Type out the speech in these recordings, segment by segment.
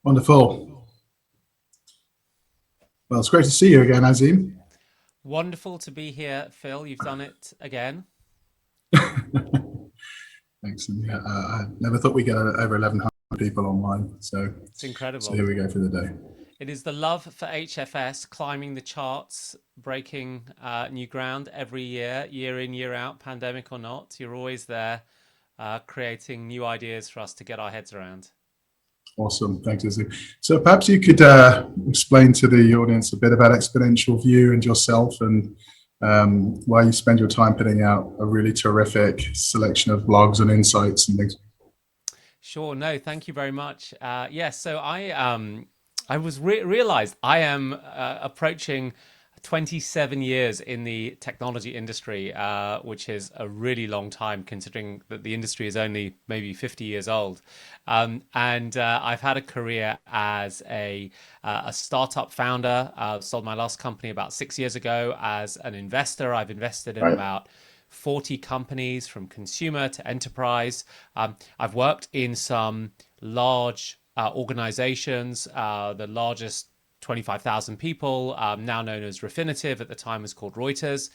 Wonderful. Well, it's great to see you again, Azeem. Wonderful to be here, Phil. You've done it again. Excellent. Yeah, I never thought we'd get over 1,100 people online. It's So incredible. here we go for the day. It is the love for HFS climbing the charts, breaking new ground every year, year in, year out, pandemic or not. You're always there creating new ideas for us to get our heads around. Awesome. Thanks, Azeem. So perhaps you could explain to the audience a bit about Exponential View and yourself and why you spend your time putting out a really terrific selection of blogs and insights and things. Sure. No, thank you very much. Yes. So I was realized I am approaching 27 years in the technology industry, which is a really long time considering that the industry is only maybe 50 years old. And I've had a career as a startup founder. Sold my last company about 6 years ago. As an investor, I've invested in Right. about 40 companies from consumer to enterprise. I've worked in some large organizations, the largest 25,000 people, now known as Refinitiv, at the time was called Reuters.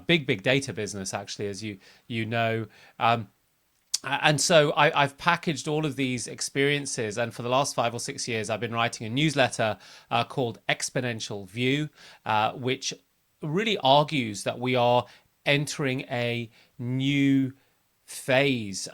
Big data business, actually, as you know. And so I've packaged all of these experiences, and for the last 5 or 6 years, I've been writing a newsletter called Exponential View, which really argues that we are entering a new phase.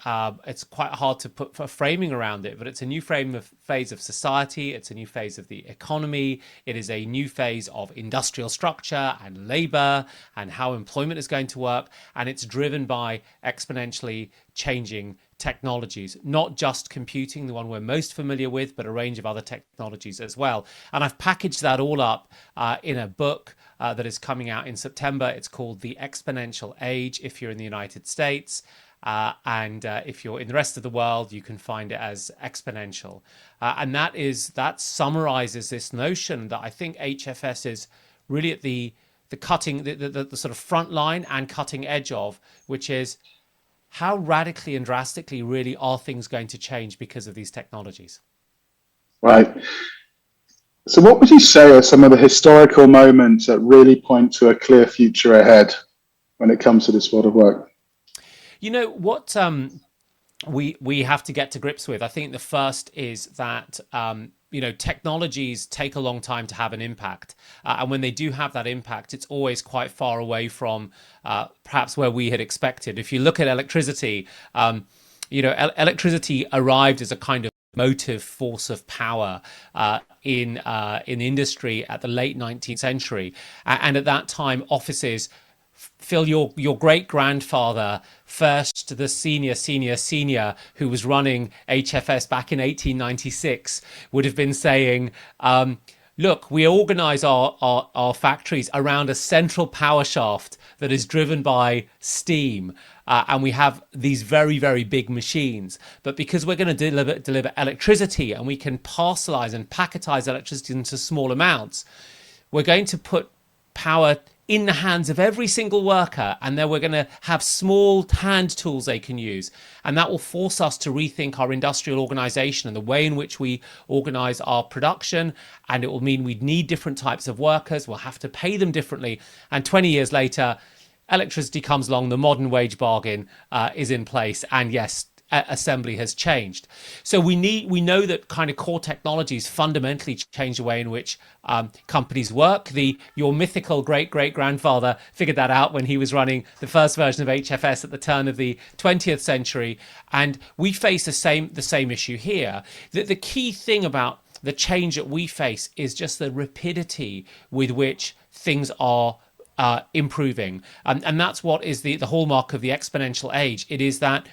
It's quite hard to put a framing around it, but it's a new phase of society. It's a new phase of the economy. It is a new phase of industrial structure and labor and how employment is going to work. And it's driven by exponentially changing technologies, not just computing, the one we're most familiar with, but a range of other technologies as well. And I've packaged that all up in a book that is coming out in September. It's called The Exponential Age if you're in the United States. And if you're in the rest of the world, you can find it as Exponential. And that summarizes this notion that I think HFS is really at the sort of front line and cutting edge of, which is how radically and drastically really are things going to change because of these technologies. Right. So what would you say are some of the historical moments that really point to a clear future ahead when it comes to this world of work? You know what we have to get to grips with. I think the first is that technologies take a long time to have an impact, and when they do have that impact, it's always quite far away from perhaps where we had expected. If you look at electricity, electricity arrived as a kind of motive force of power in industry at the late 19th century, and at that time, offices. Phil, your great grandfather, Fersht, the senior, who was running HFS back in 1896, would have been saying, look, we organize our factories around a central power shaft that is driven by steam. And we have these very, very big machines. But because we're going to deliver electricity and we can parcelize and packetize electricity into small amounts, we're going to put power in the hands of every single worker, and then we're going to have small hand tools they can use, and that will force us to rethink our industrial organization and the way in which we organize our production, and it will mean we'd need different types of workers, we'll have to pay them differently, and 20 years later electricity comes along, the modern wage bargain is in place, and yes, assembly has changed. So we know that kind of core technologies fundamentally change the way in which companies work. Your mythical great grandfather figured that out when he was running the first version of HFS at the turn of the 20th century, and we face the same issue here. The key thing about the change that we face is just the rapidity with which things are improving, and that's what is the hallmark of the exponential age. It is that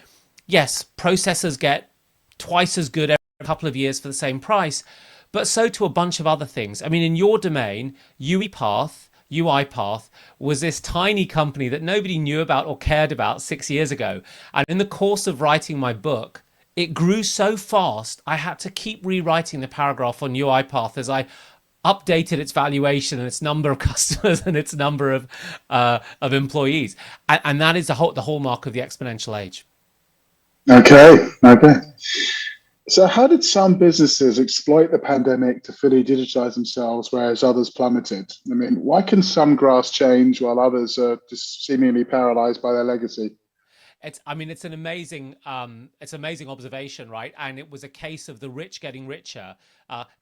yes, processors get twice as good every couple of years for the same price, but so to a bunch of other things. I mean, in your domain, UiPath was this tiny company that nobody knew about or cared about 6 years ago. And in the course of writing my book, it grew so fast, I had to keep rewriting the paragraph on UiPath as I updated its valuation and its number of customers and its number of employees. And that is the hallmark of the exponential age. Okay. So how did some businesses exploit the pandemic to fully digitize themselves, whereas others plummeted? I mean, why can some grass change while others are just seemingly paralyzed by their legacy? I mean, it's amazing observation, right? And it was a case of the rich getting richer.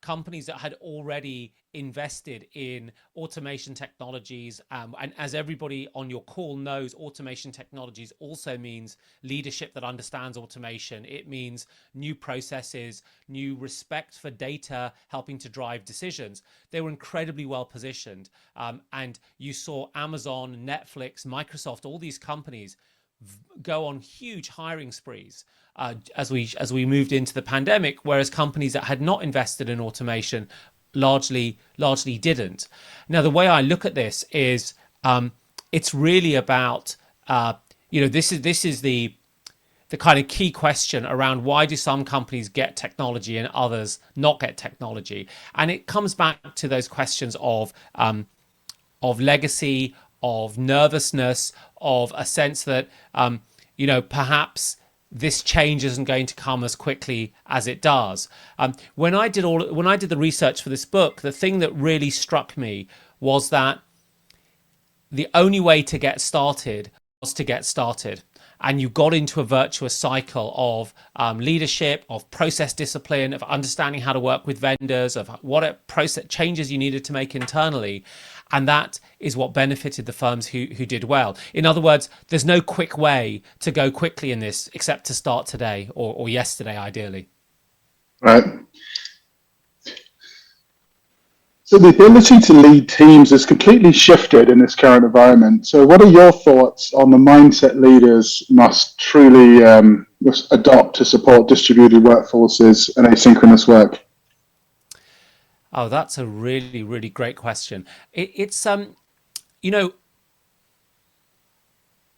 Companies that had already invested in automation technologies, and as everybody on your call knows, automation technologies also means leadership that understands automation. It means new processes, new respect for data, helping to drive decisions. They were incredibly well positioned, and you saw Amazon, Netflix, Microsoft, all these companies go on huge hiring sprees as we moved into the pandemic, whereas companies that had not invested in automation largely didn't. Now, the way I look at this is it's really about this is the kind of key question around why do some companies get technology and others not get technology, and it comes back to those questions of legacy, of nervousness, of a sense that perhaps this change isn't going to come as quickly as it does. When I did the research for this book, the thing that really struck me was that the only way to get started was to get started. And you got into a virtuous cycle of leadership, of process discipline, of understanding how to work with vendors, of what process changes you needed to make internally. And that is what benefited the firms who did well. In other words, there's no quick way to go quickly in this except to start today or yesterday, ideally. Right. So the ability to lead teams has completely shifted in this current environment. So what are your thoughts on the mindset leaders must truly adopt to support distributed workforces and asynchronous work? Oh, that's a really, really great question. It's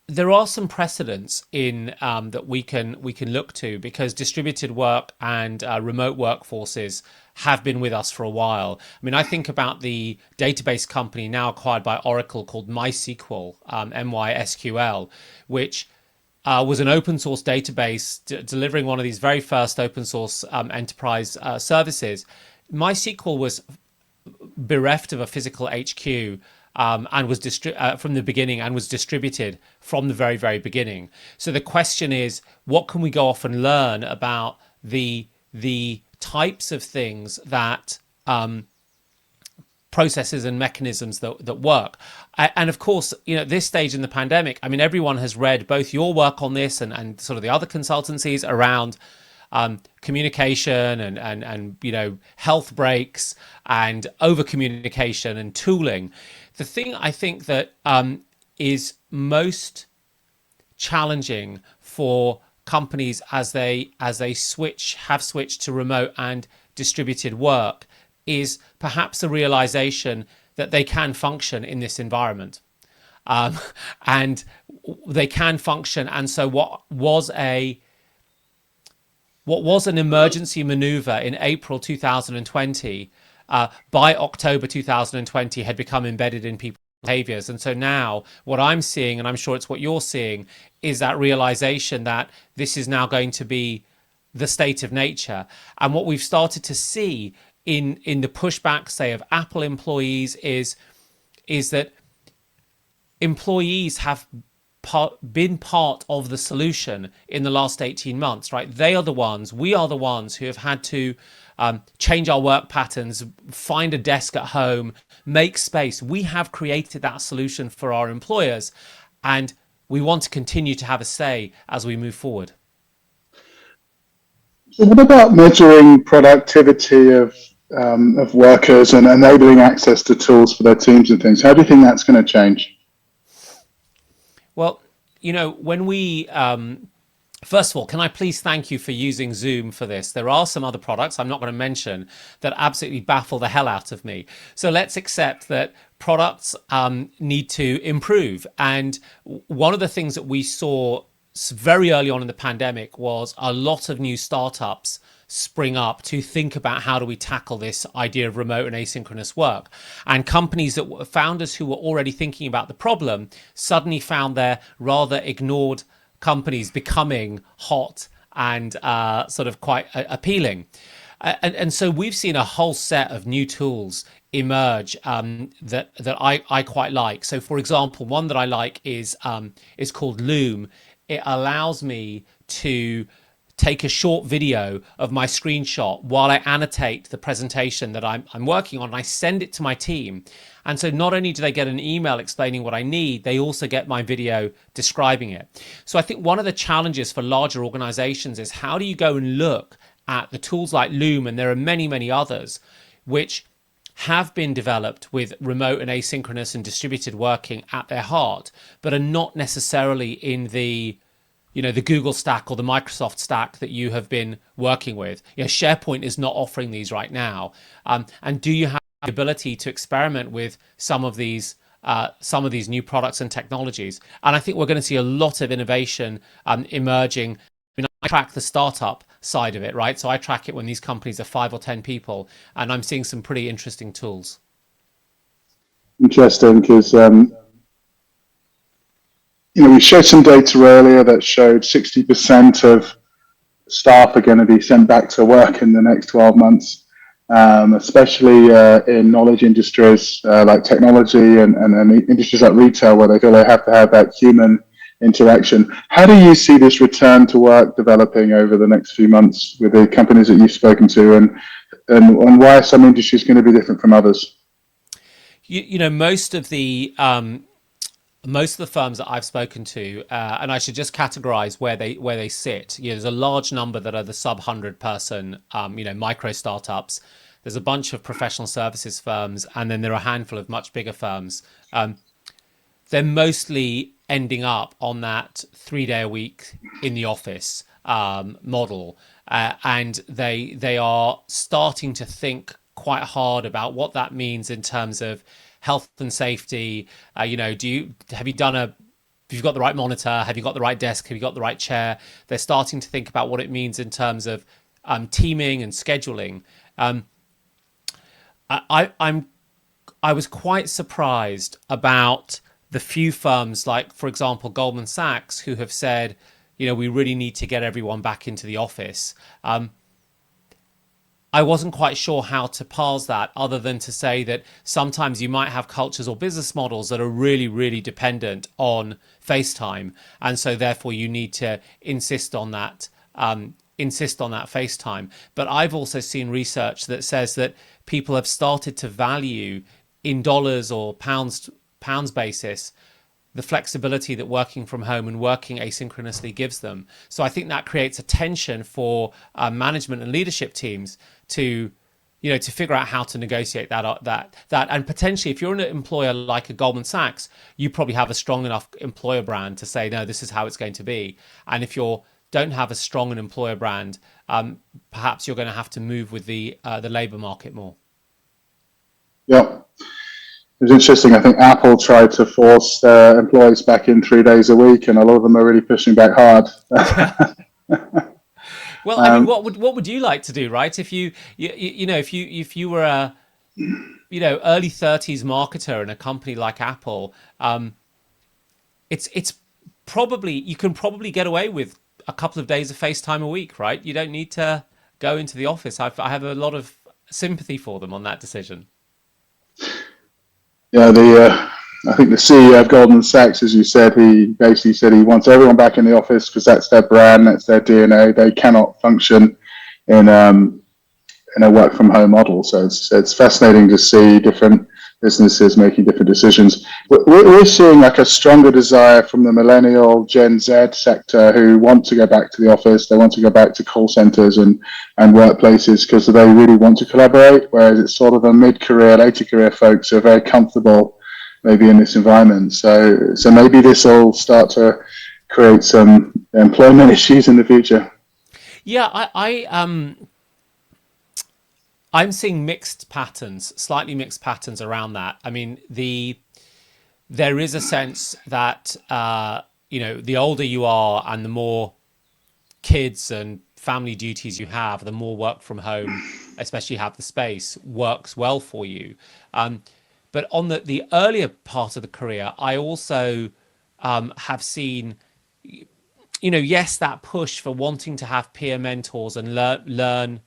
there are some precedents in that we can look to, because distributed work and remote workforces have been with us for a while. I mean, I think about the database company now acquired by Oracle called MySQL, MySQL, which was an open source database delivering one of these very first open source enterprise services. MySQL was bereft of a physical HQ, and was from the beginning, and was distributed from the very, very beginning. So the question is, what can we go off and learn about the types of things that processes and mechanisms that work? And of course, at this stage in the pandemic, I mean, everyone has read both your work on this and sort of the other consultancies around communication and health breaks and over communication and tooling. The thing I think that is most challenging for companies as they have switched to remote and distributed work is perhaps the realization that they can function in this environment, and they can function. And so what was an emergency maneuver in April 2020, by October 2020 had become embedded in people's behaviors. And so now what I'm seeing, and I'm sure it's what you're seeing, is that realization that this is now going to be the state of nature. And what we've started to see in the pushback, say, of Apple employees is that employees have been part of the solution in the last 18 months, right? We are the ones who have had to change our work patterns, find a desk at home, make space. We have created that solution for our employers, and we want to continue to have a say as we move forward. So what about measuring productivity of workers and enabling access to tools for their teams and things? How do you think that's going to change? Well, when we, first of all, can I please thank you for using Zoom for this? There are some other products I'm not going to mention that absolutely baffle the hell out of me. So let's accept that products need to improve. And one of the things that we saw very early on in the pandemic was a lot of new startups spring up to think about how do we tackle this idea of remote and asynchronous work. And companies that were founders who were already thinking about the problem suddenly found their rather ignored companies becoming hot and sort of quite appealing. And so we've seen a whole set of new tools emerge that I quite like. So, for example, one that I like is called Loom. It allows me to take a short video of my screenshot while I annotate the presentation that I'm working on. And I send it to my team. And so not only do they get an email explaining what I need, they also get my video describing it. So I think one of the challenges for larger organizations is how do you go and look at the tools like Loom, and there are many, many others, which have been developed with remote and asynchronous and distributed working at their heart, but are not necessarily in the the Google stack or the Microsoft stack that you have been working with. SharePoint is not offering these right now. And do you have the ability to experiment with some of these new products and technologies? And I think we're going to see a lot of innovation emerging. I track the startup side of it, right? So I track it when these companies are 5 or 10 people, and I'm seeing some pretty interesting tools. Interesting, because we showed some data earlier that showed 60% of staff are going to be sent back to work in the next 12 months, especially in knowledge industries like technology and industries like retail, where they feel they have to have that human interaction. How do you see this return to work developing over the next few months with the companies that you've spoken to, and why are some industries going to be different from others? Most of the firms that I've spoken to, and I should just categorize where they sit. There's a large number that are the sub 100 person, micro startups. There's a bunch of professional services firms, and then there are a handful of much bigger firms. They're mostly ending up on that 3-day a week in the office model, and they are starting to think quite hard about what that means in terms of health and safety. Have you got the right monitor? Have you got the right desk? Have you got the right chair? They're starting to think about what it means in terms of teaming and scheduling. I was quite surprised about the few firms, like, for example, Goldman Sachs, who have said, we really need to get everyone back into the office. I wasn't quite sure how to parse that, other than to say that sometimes you might have cultures or business models that are really, really dependent on FaceTime. And so therefore you need to insist on that FaceTime. But I've also seen research that says that people have started to value, in dollars or pounds basis, the flexibility that working from home and working asynchronously gives them. So I think that creates a tension for management and leadership teams to figure out how to negotiate that. And potentially, if you're an employer like a Goldman Sachs, you probably have a strong enough employer brand to say, no, this is how it's going to be. And if you don't have a strong employer brand, perhaps you're going to have to move with the labor market more. Yeah. It was interesting. I think Apple tried to force their employees back in 3 days a week, and a lot of them are really pushing back hard. Well, I mean, what would you like to do, right? If you were a early 30s marketer in a company like Apple, it's probably, you can probably get away with a couple of days of FaceTime a week, right? You don't need to go into the office. I have a lot of sympathy for them on that decision. Yeah, I think the CEO of Goldman Sachs, as you said, he basically said he wants everyone back in the office because that's their brand, that's their DNA. They cannot function in a work from home model. So it's fascinating to see different businesses making different decisions. We're seeing like a stronger desire from the millennial Gen Z sector, who want to go back to the office. They want to go back to call centers and workplaces because they really want to collaborate, whereas it's sort of a mid-career, later career folks who are very comfortable maybe in this environment. So maybe this will start to create some employment issues in the future. Yeah, I'm seeing slightly mixed patterns around that. I mean, there is a sense that the older you are and the more kids and family duties you have, the more work from home, especially have the space, works well for you. But on the earlier part of the career, I also have seen yes, that push for wanting to have peer mentors and learn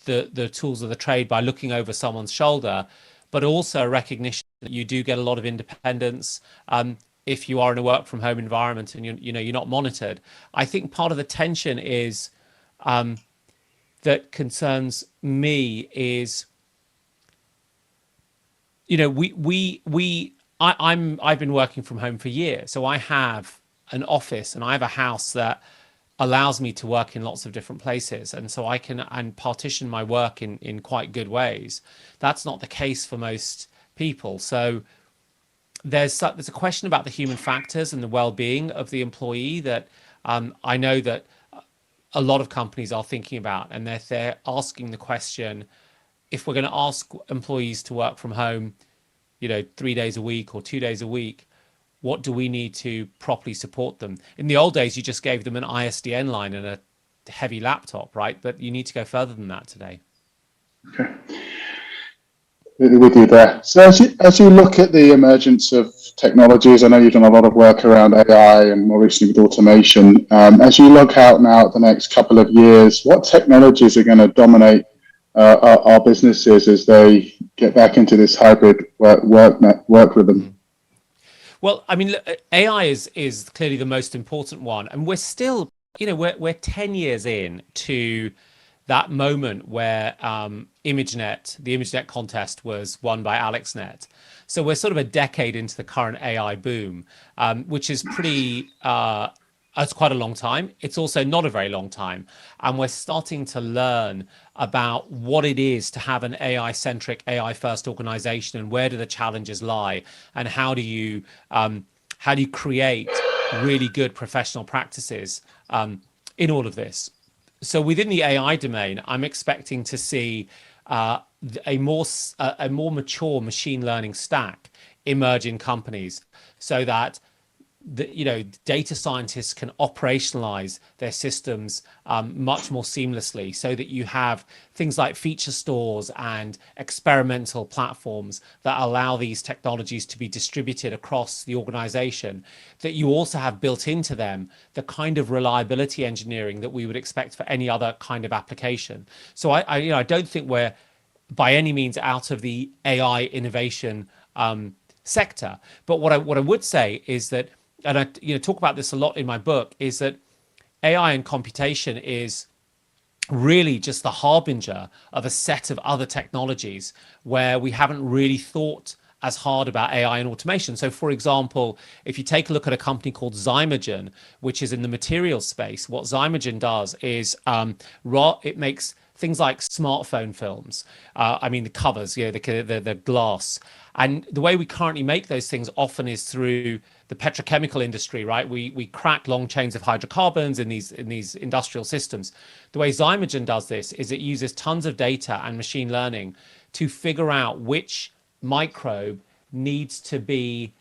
the tools of the trade by looking over someone's shoulder, but also a recognition that you do get a lot of independence if you are in a work from home environment and you're not monitored. I think part of the tension is that concerns me is, I've been working from home for years, so I have an office and I have a house that allows me to work in lots of different places, and so I can partition my work in quite good ways. That's not the case for most people. So there's a question about the human factors and the well-being of the employee that I know that a lot of companies are thinking about, and they're asking the question: if we're going to ask employees to work from home, 3 days a week or 2 days a week, what do we need to properly support them? In the old days, you just gave them an ISDN line and a heavy laptop, right? But you need to go further than that today. Okay. With you there. So as you look at the emergence of technologies, I know you've done a lot of work around AI and more recently with automation. As you look out now at the next couple of years, what technologies are going to dominate our businesses as they get back into this hybrid work rhythm? Well, I mean, look, AI is clearly the most important one, and we're still, we're 10 years in to that moment where the ImageNet contest was won by AlexNet. So we're sort of a decade into the current AI boom, which is it's quite a long time. It's also not a very long time. And we're starting to learn about what it is to have an AI-centric, AI-first organization, and where do the challenges lie, and how do you create really good professional practices in all of this. So within the AI domain, I'm expecting to see a more mature machine learning stack emerge in companies, so that data scientists can operationalize their systems much more seamlessly, so that you have things like feature stores and experimental platforms that allow these technologies to be distributed across the organization, that you also have built into them the kind of reliability engineering that we would expect for any other kind of application. So I don't think we're by any means out of the AI innovation sector. But what I would say is that, and I talk about this a lot in my book, is that AI and computation is really just the harbinger of a set of other technologies where we haven't really thought as hard about AI and automation. So for example, if you take a look at a company called Zymergen, which is in the materials space, what Zymergen does is it makes things like smartphone films. The covers, the glass. And the way we currently make those things often is through the petrochemical industry, right? We crack long chains of hydrocarbons in these industrial systems. The way Zymergen does this is it uses tons of data and machine learning to figure out which microbe needs to be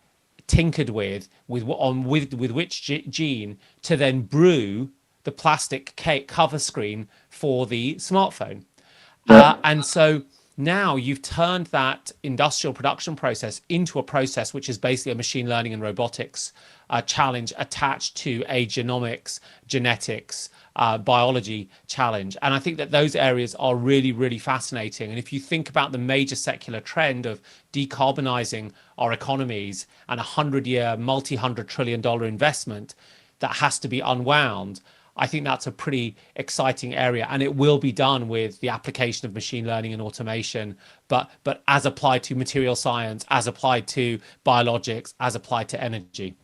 tinkered with which gene to then brew the plastic cover screen for the smartphone. And so now you've turned that industrial production process into a process which is basically a machine learning and robotics challenge attached to a genomics, genetics, biology challenge. And I think that those areas are really, really fascinating. And if you think about the major secular trend of decarbonizing our economies and a 100-year, multi-$100 trillion investment that has to be unwound, I think that's a pretty exciting area, and it will be done with the application of machine learning and automation, but as applied to material science, as applied to biologics, as applied to energy.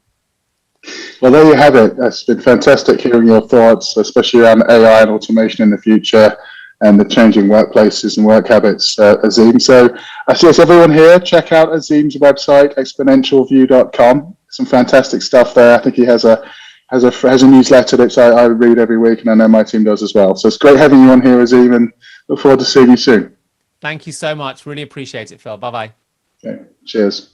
Well, there you have it. It's been fantastic hearing your thoughts, especially around AI and automation in the future and the changing workplaces and work habits, Azeem. So I suggest everyone here check out Azeem's website, exponentialview.com. Some fantastic stuff there. I think he has a newsletter that I read every week, and I know my team does as well. So it's great having you on here, Azeem, and look forward to seeing you soon. Thank you so much. Really appreciate it, Phil. Bye-bye. Okay. Cheers.